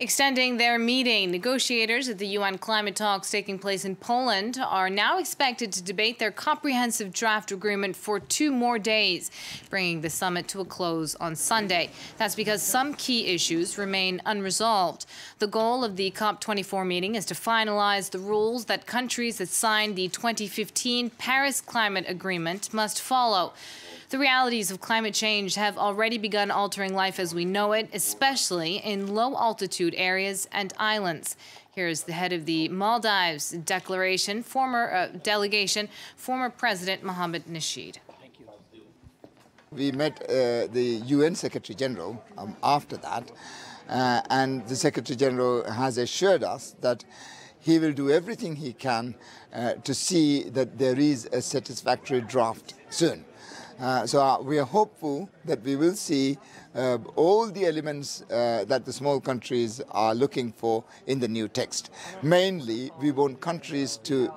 Extending their meeting, negotiators at the UN climate talks taking place in Poland are now expected to debate their comprehensive draft agreement for 2 more days, bringing the summit to a close on Sunday. That's because some key issues remain unresolved. The goal of the COP24 meeting is to finalize the rules that countries that signed the 2015 Paris Climate Agreement must follow. The realities of climate change have already begun altering life as we know it, especially in low-altitude areas and islands. Here's the head of the Maldives delegation, former President Mohammed Nasheed. We met the UN Secretary General after that, and the Secretary General has assured us that he will do everything he can to see that there is a satisfactory draft soon. So we are hopeful that we will see all the elements that the small countries are looking for in the new text. Mainly, we want countries to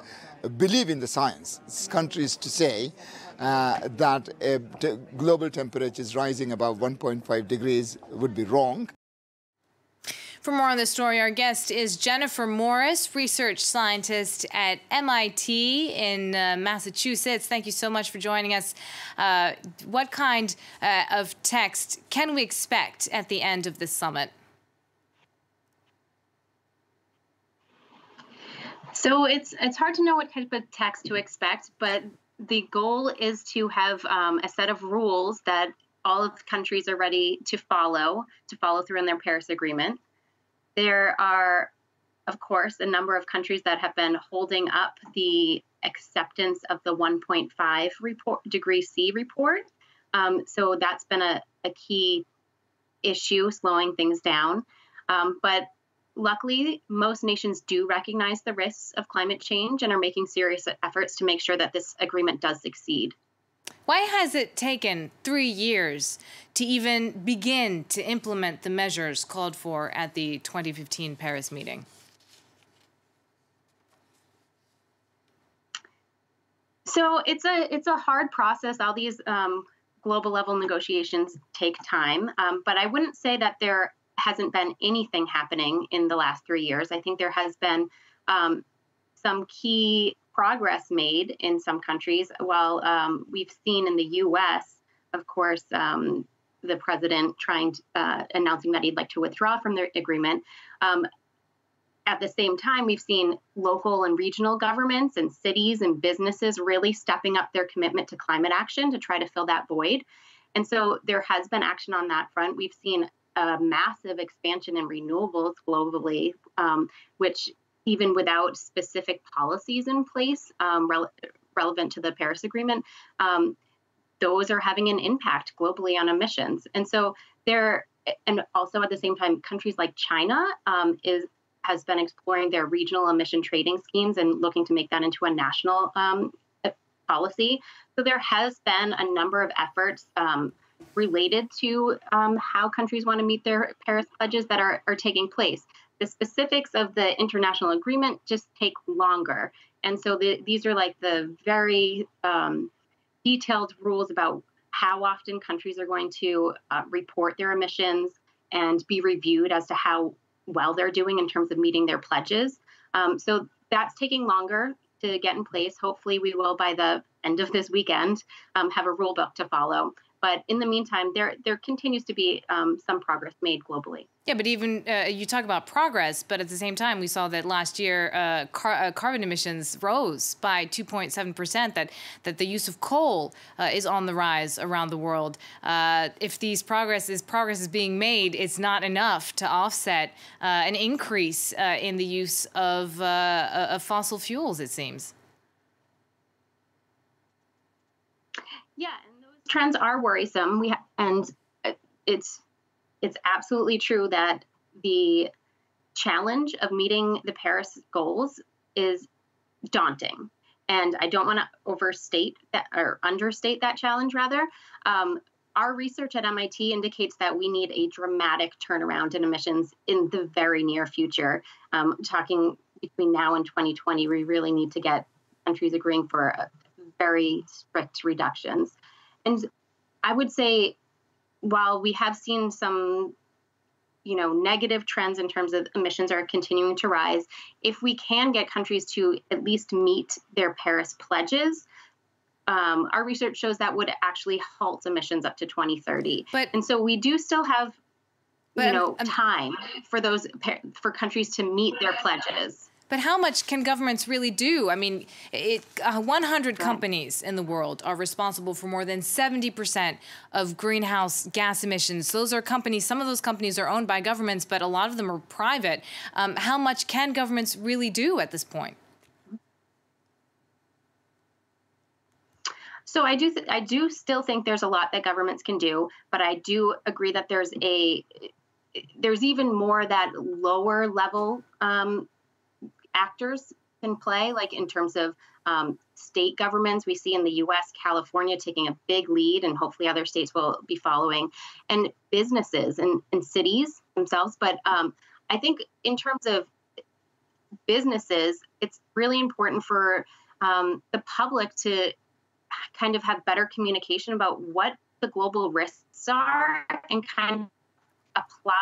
believe in the science, countries to say that global temperatures rising above 1.5 degrees would be wrong. For more on this story, our guest is Jennifer Morris, research scientist at MIT in Massachusetts. Thank you so much for joining us. What kind of text can we expect at the end of this summit? So it's hard to know what type of text to expect, but the goal is to have a set of rules that all of the countries are ready to follow through in their Paris Agreement. There are, of course, a number of countries that have been holding up the acceptance of the 1.5 degree C report. So that's been a key issue, slowing things down. But luckily, most nations do recognize the risks of climate change and are making serious efforts to make sure that this agreement does succeed. Why has it taken 3 years to even begin to implement the measures called for at the 2015 Paris meeting? So it's a hard process. All these global level negotiations take time, but I wouldn't say that there hasn't been anything happening in the last 3 years. I think there has been some key progress made in some countries. While we've seen in the U.S., of course, the president announcing that he'd like to withdraw from the agreement. At the same time, we've seen local and regional governments and cities and businesses really stepping up their commitment to climate action to try to fill that void. And so there has been action on that front. We've seen a massive expansion in renewables globally, which even without specific policies in place relevant to the Paris Agreement, those are having an impact globally on emissions. And so and also at the same time, countries like China has been exploring their regional emission trading schemes and looking to make that into a national policy. So there has been a number of efforts related to how countries want to meet their Paris pledges that are taking place. The specifics of the international agreement just take longer. And so these are like the very detailed rules about how often countries are going to report their emissions and be reviewed as to how well they're doing in terms of meeting their pledges. So that's taking longer to get in place. Hopefully we will, by the end of this weekend, have a rule book to follow. But in the meantime, there continues to be some progress made globally. Yeah, but even you talk about progress, but at the same time, we saw that last year carbon emissions rose by 2.7%, that the use of coal is on the rise around the world. If progress is being made, it's not enough to offset an increase in the use of fossil fuels, it seems. Yeah. Trends are worrisome. It's absolutely true that the challenge of meeting the Paris goals is daunting. And I don't want to overstate that or understate that challenge, rather. Our research at MIT indicates that we need a dramatic turnaround in emissions in the very near future. Talking between now and 2020, we really need to get countries agreeing for very strict reductions. And I would say, while we have seen some negative trends in terms of emissions are continuing to rise. If we can get countries to at least meet their Paris pledges, our research shows that would actually halt emissions up to 2030. And so we do still have, time for countries to meet their pledges. But how much can governments really do? I mean, 100 companies in the world are responsible for more than 70% of greenhouse gas emissions. Those are companies, some of those companies are owned by governments, but a lot of them are private. How much can governments really do at this point? So I do still think there's a lot that governments can do, but I do agree that there's even more that lower level actors can play, like in terms of state governments. We see in the U.S., California taking a big lead, and hopefully other states will be following, and businesses and cities themselves. But I think in terms of businesses, it's really important for the public to kind of have better communication about what the global risks are and kind of apply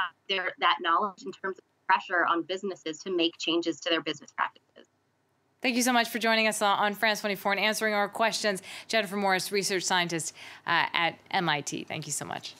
that knowledge in terms of pressure on businesses to make changes to their business practices. Thank you so much for joining us on France 24 and answering our questions. Jennifer Morris, research scientist at MIT. Thank you so much.